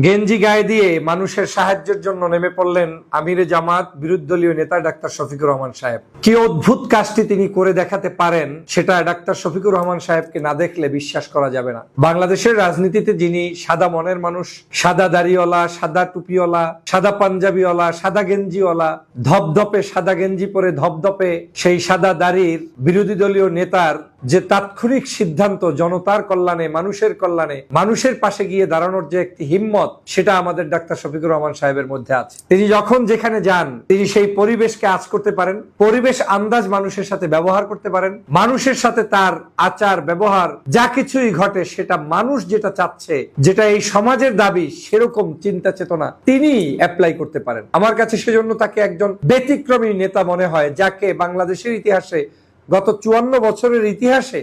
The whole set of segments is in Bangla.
গেঞ্জি গায়ে দিয়ে মানুষের সাহায্যের জন্য নেমে পড়লেন আমিরে জামাত বিরোধী নেতা ডাক্তার শফিকুর রহমান সাহেব। কি অদ্ভুত কাজটি তিনি করে দেখাতে পারেন সেটা ডাক্তার শফিকুর রহমান সাহেবকে না দেখলে বিশ্বাস করা যাবে না। বাংলাদেশের রাজনীতিতে যিনি সাদা মনের মানুষ, সাদা দাড়িওয়ালা, সাদা টুপিওয়ালা, সাদা পাঞ্জাবিওয়ালা, সাদা গেঞ্জিওয়ালা, ধপধপে সাদা গেঞ্জি পরে ধপধপে সেই সাদা দাড়ির বিরোধী দলীয় নেতার যে তাৎক্ষণিক সিদ্ধান্ত জনতার কল্যাণে, মানুষের কল্যাণে, মানুষের পাশে গিয়ে দাঁড়ানোর যে একটি হিম্মত, সেটা আমাদের ডাক্তার শফিকুর রহমান সাহেবের মধ্যে আছে। তিনি যখন যেখানে যান তিনি সেই পরিবেশকে আঁচ করতে পারেন, পরিবেশ আন্দাজ মানুষের সাথে ব্যবহার করতে পারেন, মানুষের সাথে তার আচার ব্যবহার যা কিছুই ঘটে সেটা মানুষ যেটা চাচ্ছে, যেটা এই সমাজের দাবি, সেরকম চিন্তা চেতনা তিনি অ্যাপ্লাই করতে পারেন। আমার কাছে সেজন্য তাকে একজন ব্যতিক্রমী নেতা মনে হয়, যাকে বাংলাদেশের ইতিহাসে, গত 54 বছরের ইতিহাসে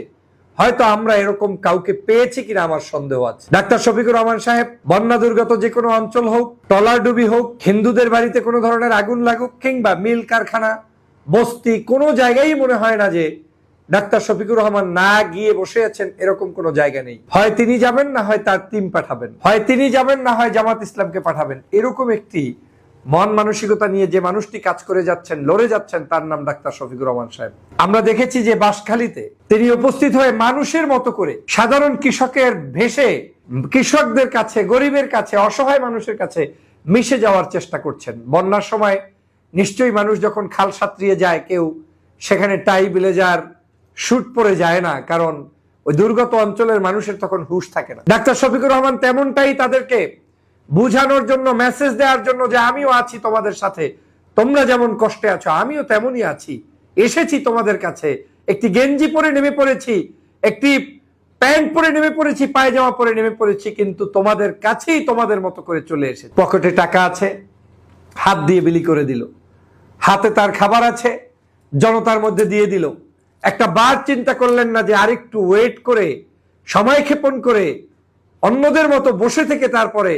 হয়তো আমরা এরকম কাউকে পেয়েছি কিনা আমার সন্দেহ আছে। ডাক্তার শফিকুর রহমান সাহেব বন্যা দুর্গত যে কোনো অঞ্চল হোক, ট্রলার ডুবি হোক, হিন্দুদের বাড়িতে কোনো ধরনের আগুন লাগুক, কিংবা মিল কারখানা, বস্তি, কোনো জায়গায় মনে হয় না যে ডাক্তার শফিকুর রহমান না গিয়ে বসে আছেন, এরকম কোনো জায়গা নেই। হয় তিনি যাবেন, না হয় তার টিম পাঠাবেন, হয় তিনি যাবেন, না হয় জামাত ইসলামকে পাঠাবেন। এরকম একটি মন মানসিকতা নিয়ে যে মানুষটি কাজ করে যাচ্ছেন, লড়ে যাচ্ছেন, তার নাম ডাক্তার শফিকুর রহমান সাহেব। আমরা দেখেছি যে বাঁশখালীতে তিনি উপস্থিত হয়ে মানুষের মতো করে সাধারণ কৃষকের ভেসে কৃষকদের কাছে, গরিবের কাছে, অসহায় মানুষের কাছে মিশে যাওয়ার চেষ্টা করছেন। বন্যার সময় নিশ্চয়ই মানুষ যখন খাল সাঁতরিয়ে যায়, কেউ সেখানে টাই ব্লেজার শুট পরে যায় না, কারণ ওই দুর্গত অঞ্চলের মানুষের তখন হুঁশ থাকে না। ডাক্তার শফিকুর রহমান তেমনটাই তাদেরকে বুঝানোর জন্য, মেসেজ দেওয়ার জন্য যে আমিও আছি তোমাদের সাথে, তোমরা যেমন কষ্টে আছো আমিও তেমনই আছি, এসেছি তোমাদের কাছে, একটি গেঞ্জি পরে নেমে পড়েছি, একটি প্যান্ট পরে নেমে পড়েছি, পায়জামা পরে নেমে পড়েছি, কিন্তু তোমাদের কাছেই তোমাদের মতো করে চলে এসেছি। পকেটে টাকা আছে, হাত দিয়ে বিলি করে দিল, হাতে তার খাবার আছে, জনতার মধ্যে দিয়ে দিল। একটা বার চিন্তা করলেন না যে আরেকটু ওয়েট করে, সময় ক্ষেপণ করে, অন্যদের মতো বসে থেকে তারপরে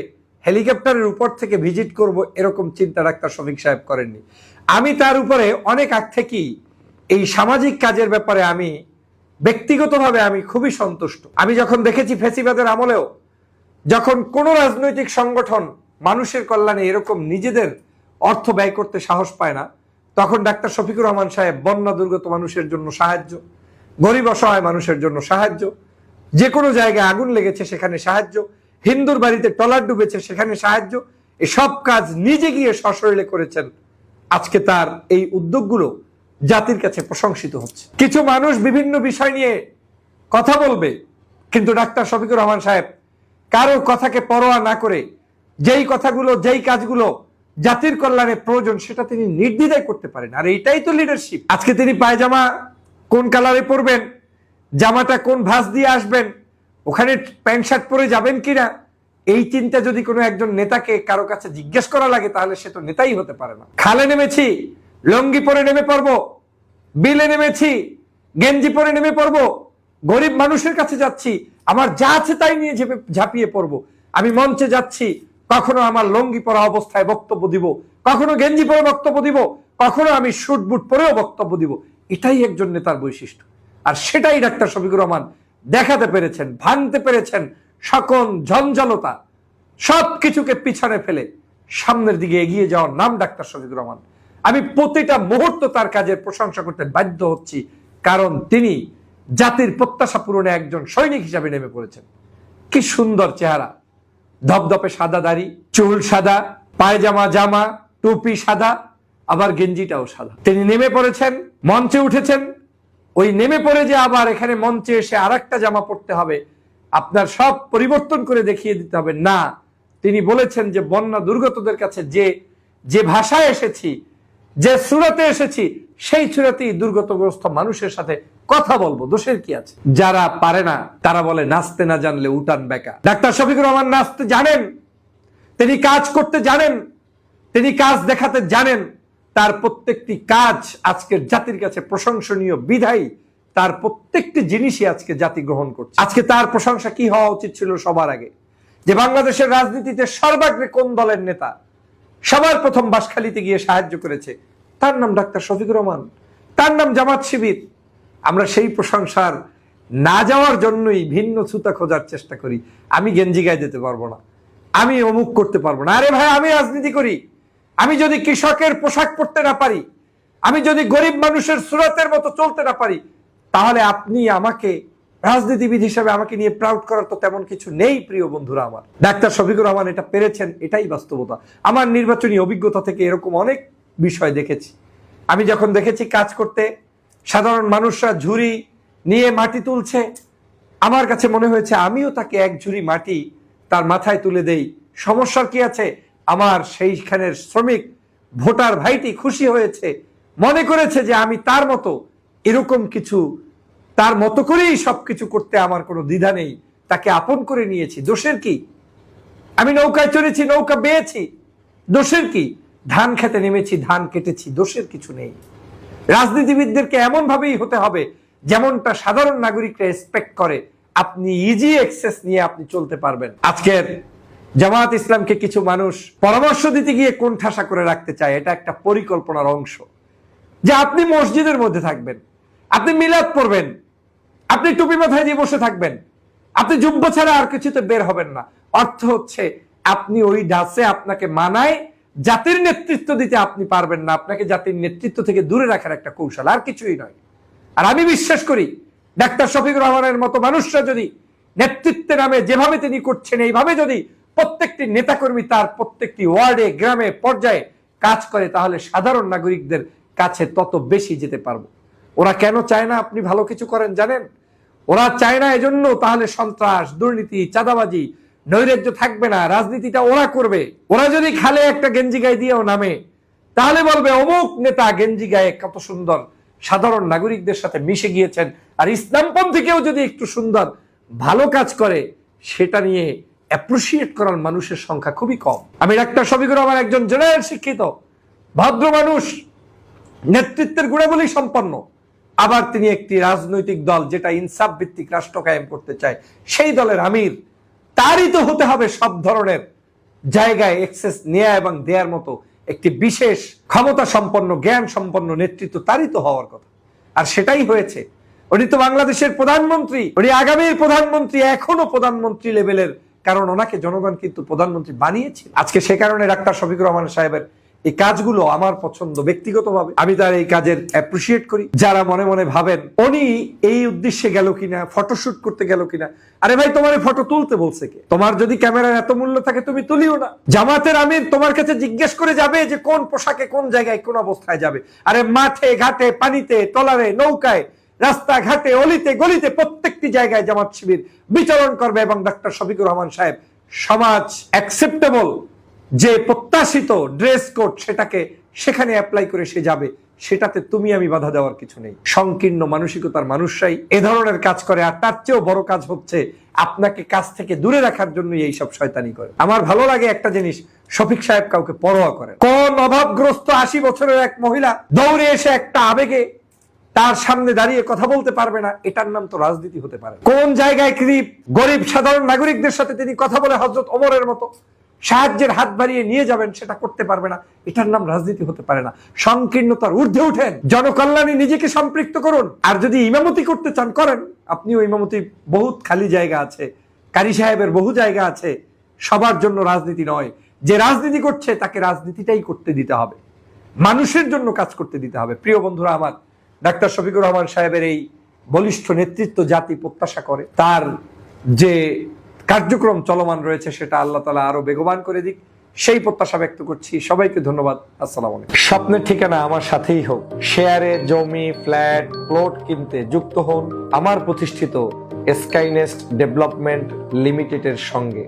হেলিকপ্টারের উপর থেকে ভিজিট করব, এরকম চিন্তা ডাক্তার শফিক সাহেব করেননি। আমি তার উপরে অনেক আগ থেকেই এই সামাজিক কাজের ব্যাপারে আমি ব্যক্তিগতভাবে আমি খুবই সন্তুষ্ট। আমি যখন দেখেছি ফ্যাসিবাদের আমলেও যখন কোনো রাজনৈতিক সংগঠন মানুষের কল্যাণে এরকম নিজেদের অর্থ ব্যয় করতে সাহস পায় না, তখন ডাক্তার শফিকুর রহমান সাহেব বন্যা দুর্গত মানুষের জন্য সাহায্য, গরিব অসহায় মানুষের জন্য সাহায্য, যে কোনো জায়গায় আগুন লেগেছে সেখানে সাহায্য, হিন্দুর বাড়িতে ট্রলার ডুবেছে সেখানে সাহায্য, এসব কাজ নিজে গিয়ে সশরীরে করেছেন। আজকে তার এই উদ্যোগগুলো জাতির কাছে প্রশংসিত হচ্ছে। কিছু মানুষ বিভিন্ন বিষয় নিয়ে কথা বলবে, কিন্তু ডাক্তার শফিকুর রহমান সাহেব কারো কথাকে পরোয়া না করে যেই কথাগুলো, যেই কাজগুলো জাতির কল্যাণে প্রয়োজন, সেটা তিনি নির্দ্বিধায় করতে পারেন। আর এইটাই তো লিডারশিপ। আজকে তিনি পায়জামা কোন কালারে পরবেন, জামাটা কোন ভাঁজ দিয়ে আসবেন, ওখানে প্যান্ট শার্ট পরে যাবেন কিনা, এই চিন্তা যদি কোনো একজন নেতাকে কারো কাছে জিজ্ঞেস করা লাগে, তাহলে সে তো নেতাই হতে পারে না। খালে নেমেছি, লঙ্গি পরে নেমে পড়বো, বিলে নেমেছি, গেঞ্জি পরে নেমে পড়বো, গরিব মানুষের কাছে যাচ্ছি, আমার যা আছে তাই নিয়ে ঝাঁপিয়ে পড়বো। আমি মঞ্চে যাচ্ছি, কখনো আমার লঙ্গি পরা অবস্থায় বক্তব্য দিব, কখনো গেঞ্জি পরে বক্তব্য দিব, কখনো আমি শুট বুট পরেও বক্তব্য দিব। এটাই একজন নেতার বৈশিষ্ট্য। আর সেটাই ডাক্তার শফিকুর রহমান দেখাতে পেরেছেন, ভাঙতে পেরেছেন। সকল ঝঞ্ঝালতা সবকিছুকে পিছনে ফেলে সামনের দিকে এগিয়ে যাওয়ার নাম ডাক্তার শফিকুর রহমান। আমি প্রতিটা মুহূর্ত তার কাজের প্রশংসা করতে বাধ্য হচ্ছি, কারণ তিনি জাতির প্রত্যাশা পূরণে একজন সৈনিক হিসাবে নেমে পড়েছেন। কি সুন্দর চেহারা, ধপধপে সাদা দাড়ি, চুল সাদা, পায়জামা, জামা, টুপি সাদা, আবার গেঞ্জিটাও সাদা। তিনি নেমে পড়েছেন, মঞ্চে উঠেছেন। ওই নেমে পড়ে যে আবার এখানে মঞ্চে এসে আরেকটা জামা পড়তে হবে, আপনার সব পরিবর্তন করে দেখিয়ে দিতে হবে না। তিনি বলেছেন যে বন্যা দুর্গতদের কাছে যে ভাষায় এসেছি, যে সুরাতে এসেছি, সেই সুরাতেই দুর্গতগ্রস্ত মানুষের সাথে কথা বলবো, দোষের কি আছে? যারা পারে না তারা বলে নাচতে না জানলে উঠান বেকা। ডাক্তার শফিকুর রহমান নাচতে জানেন, তিনি কাজ করতে জানেন, তিনি কাজ দেখাতে জানেন। তার প্রত্যেকটি কাজ আজকের জাতির কাছে প্রশংসনীয়, বিধায়ী তার প্রত্যেকটি জিনিসই আজকে জাতি গ্রহণ করছে। আজকে তার প্রশংসা কি হওয়া উচিত ছিল সবার আগে, যে বাংলাদেশের রাজনীতিতে সর্বাগ্রে কোন দলের নেতা সবার প্রথম বাঁশখালীতে গিয়ে সাহায্য করেছে, তার নাম ডাক্তার শফিকুর রহমান, তার নাম জামাত শিবির। আমরা সেই প্রশংসার না যাওয়ার জন্যই ভিন্ন ছুতা খোঁজার চেষ্টা করি। আমি গেঞ্জি গায়ে দিতে পারবো না, আমি অমুক করতে পারবো না। আরে ভাই, আমি রাজনীতি করি, আমি যদি কৃষকের পোশাক পরতে না পারি, আমি যদি গরিব মানুষের সুরাতের মতো চলতে না পারি, তাহলে আপনি আমাকে রাজনীতিবিদ হিসেবে আমাকে নিয়ে প্রাউড করার তো তেমন কিছু নেই। প্রিয় বন্ধুরা আমার, ডাক্তার শফিকুর রহমান এটা পেরেছেন, এটাই বাস্তবতা। আমার নির্বাচনী অভিজ্ঞতা থেকে এরকম অনেক বিষয় দেখেছি। আমি যখন দেখেছি কাজ করতে সাধারণ মানুষরা ঝুড়ি নিয়ে মাটি তুলছে, আমার কাছে মনে হয়েছে আমিও তাকে এক ঝুড়ি মাটি তার মাথায় তুলে দেই, সমস্যার কি আছে? আমার সেইখানের শ্রমিক ভোটার ভাইটি খুশি হয়েছে, মনে করেছে যে আমি তার মতো এরকম কিছু, তার মতো করেই সবকিছু করতে আমার কোনো দ্বিধা নেই, তাকে আপন করে নিয়েছি। দোষের কি? আমি নৌকায় চড়েছি, নৌকা বেয়েছি, দোষের কি? ধান খেতে নেমেছি, ধান কেটেছি, দোষের কিছু নেই। রাজনীতিবিদদেরকে এমন ভাবেই হতে হবে যেমনটা সাধারণ নাগরিকরা এক্সপেক্ট করে। আপনি ইজি অ্যাক্সেস নিয়ে আপনি চলতে পারবেন। আজকের জামায়াত ইসলামকে কিছু মানুষ পরামর্শ দিতে গিয়ে কোণঠাসা করে রাখতে চায়। এটা একটা পরিকল্পনার অংশ, যে আপনি মসজিদের মধ্যে থাকবেন, আপনি মিলাদ পড়বেন, আপনি টুপি মাথায় দিয়ে বসে থাকবেন, আপনি জুব্বা ছাড়া আর কিছুতে বের হবেন না। অর্থ হচ্ছে আপনি ওই ডাসে আপনাকে মানায় জাতির নেতৃত্ব দিতে আপনি পারবেন না, আপনাকে জাতির নেতৃত্ব থেকে দূরে রাখার একটা কৌশল, আর কিছুই নয়। আর আমি বিশ্বাস করি ডাক্তার শফিকুর রহমানের মতো মানুষরা যদি নেতৃত্বের নামে যেভাবে তিনি করছেন, এইভাবে যদি প্রত্যেকটি নেতাকর্মী তার প্রত্যেকটি ওয়ার্ডে, গ্রামে, পর্যায়ে কাজ করে, তাহলে সাধারণ নাগরিকদের কাছে তত বেশি যেতে পারবো। ওরা কেন চায় না আপনি ভালো কিছু করেন জানেন? ওরা চায় না এজন্য তাহলে সন্ত্রাস, দুর্নীতি, চাঁদাবাজি, নৈরাজ্য থাকবে না, রাজনীতিটা ওরা করবে। ওরা যদি খালে একটা গেঞ্জি গায়ে দিয়েও নামে, তাহলে বলবে অমুক নেতা গেঞ্জি গায়ে কত সুন্দর সাধারণ নাগরিকদের সাথে মিশে গিয়েছেন। আর ইসলামপন্থী কেউ যদি একটু সুন্দর ভালো কাজ করে, সেটা নিয়ে অ্যাপ্রিসিয়েট করার মানুষের সংখ্যা খুবই কম। আমি ডাক্তার শফিকুর রহমান একজন জেনারেল শিক্ষিত ভদ্র মানুষ, নেতৃত্বের গুণাবলী সম্পন্ন, আবার তিনি একটি রাজনৈতিক দল যেটা ইনসাফ ভিত্তিক রাষ্ট্র কায়েম করতে চায়, সেই দলের আমির। তারই তো হতে হবে সব ধরনের জায়গায় অ্যাক্সেস নেয়া এবং দেওয়ার মতো একটি বিশেষ ক্ষমতা সম্পন্ন, জ্ঞান সম্পন্ন নেতৃত্ব তারই তো হওয়ার কথা। আর সেটাই হয়েছে। উনি তো বাংলাদেশের প্রধানমন্ত্রী, উনি আগামীর প্রধানমন্ত্রী, এখনো প্রধানমন্ত্রী লেভেলের, কারণ ওনাকে জনগণ কিন্তু প্রধানমন্ত্রী বানিয়েছে। আজকে সে কারণে ডাক্তার শফিকুর রহমান সাহেবের এই কাজগুলো আমার পছন্দ। ব্যক্তিগতভাবে আমি তার এই কাজের অ্যাপ্রিসিয়েট করি। যারা মনে মনে ভাবেন উনি এই উদ্দেশ্যে গেল কিনা, ফটোশুট করতে গেল কিনা, আরে ভাই, তোমার ফটো তুলতে বলছে কে? তোমার যদি ক্যামেরার এত মূল্য থাকে তুমি তুলিও না। জামাতের আমির তোমার কাছে জিজ্ঞেস করে যাবে যে কোন পোশাকে, কোন জায়গায়, কোন অবস্থায় যাবে। আরে মাঠে ঘাটে, পানিতে, ট্রলারে, নৌকায়, রাস্তাঘাটে, অলিতে গলিতে, প্রত্যেকটি জায়গায় জামাত শিবির বিচরণ করবে এবং ডাক্তার শফিকুর রহমান সাহেব সমাজ অ্যাকসেপ্টেবল যে প্রত্যাশিত ড্রেস কোড, সেটাকে সেখানে অ্যাপ্লাই করে সে যাবে। সেটাতে তুমি আমি বাধা দেওয়ার কিছু নেই। সংকীর্ণ মানসিকতার মানুষরাই এ ধরনের কাজ করে। আর তার চেয়েও বড় কাজ হচ্ছে আপনাকে কাজ থেকে দূরে রাখার জন্য এই সব শয়তানি করে। আমার ভালো লাগে একটা জিনিস, শফিক সাহেব কাউকে পরোয়া করেন। কোন অভাবগ্রস্ত 80 বছরের এক মহিলা দৌড়ে এসে একটা আবেগে তার সামনে দাঁড়িয়ে কথা বলতে পারবে না, এটার নাম তো রাজনীতি হতে পারে? কোন জায়গায় গরিব সাধারণ নাগরিকদের সাথে তিনি কথা বলে হযরত ওমরের মতো সাহায্যের হাত বাড়িয়ে নিয়ে যাবেন, সেটা করতে পারবে না, এটার নাম রাজনীতি হতে পারে না। সংকীর্ণতার ঊর্ধ্বে উঠেন, জনকল্যাণে নিজেকে সম্পৃক্ত করুন। আর যদি ইমামতি করতে চান করেন, আপনিও ইমামতি, বহুত খালি জায়গা আছে, কারি সাহেবের বহু জায়গা আছে। সবার জন্য রাজনীতি নয়। যে রাজনীতি করছে তাকে রাজনীতিটাই করতে দিতে হবে, মানুষের জন্য কাজ করতে দিতে হবে। প্রিয় বন্ধুরা আমার, ডাক্তার শফিকুর রহমান সাহেবের এই বলিষ্ঠ নেতৃত্ব জাতি প্রত্যাশা করে। তার যে কার্যক্রম চলমান রয়েছে সেটা আল্লাহ তাআলা আরো বেগবান করে দিক, সেই প্রত্যাশা ব্যক্ত করছি। সবাইকে ধন্যবাদ। আসসালামু আলাইকুম। স্বপ্নের ঠিকানা আমার সাথেই হোক। শেয়ারে, জমি, ফ্ল্যাট, প্লট কিনতে যুক্ত হন আমার প্রতিষ্ঠিত স্কাইনেস্ট ডেভেলপমেন্ট লিমিটেডের সঙ্গে।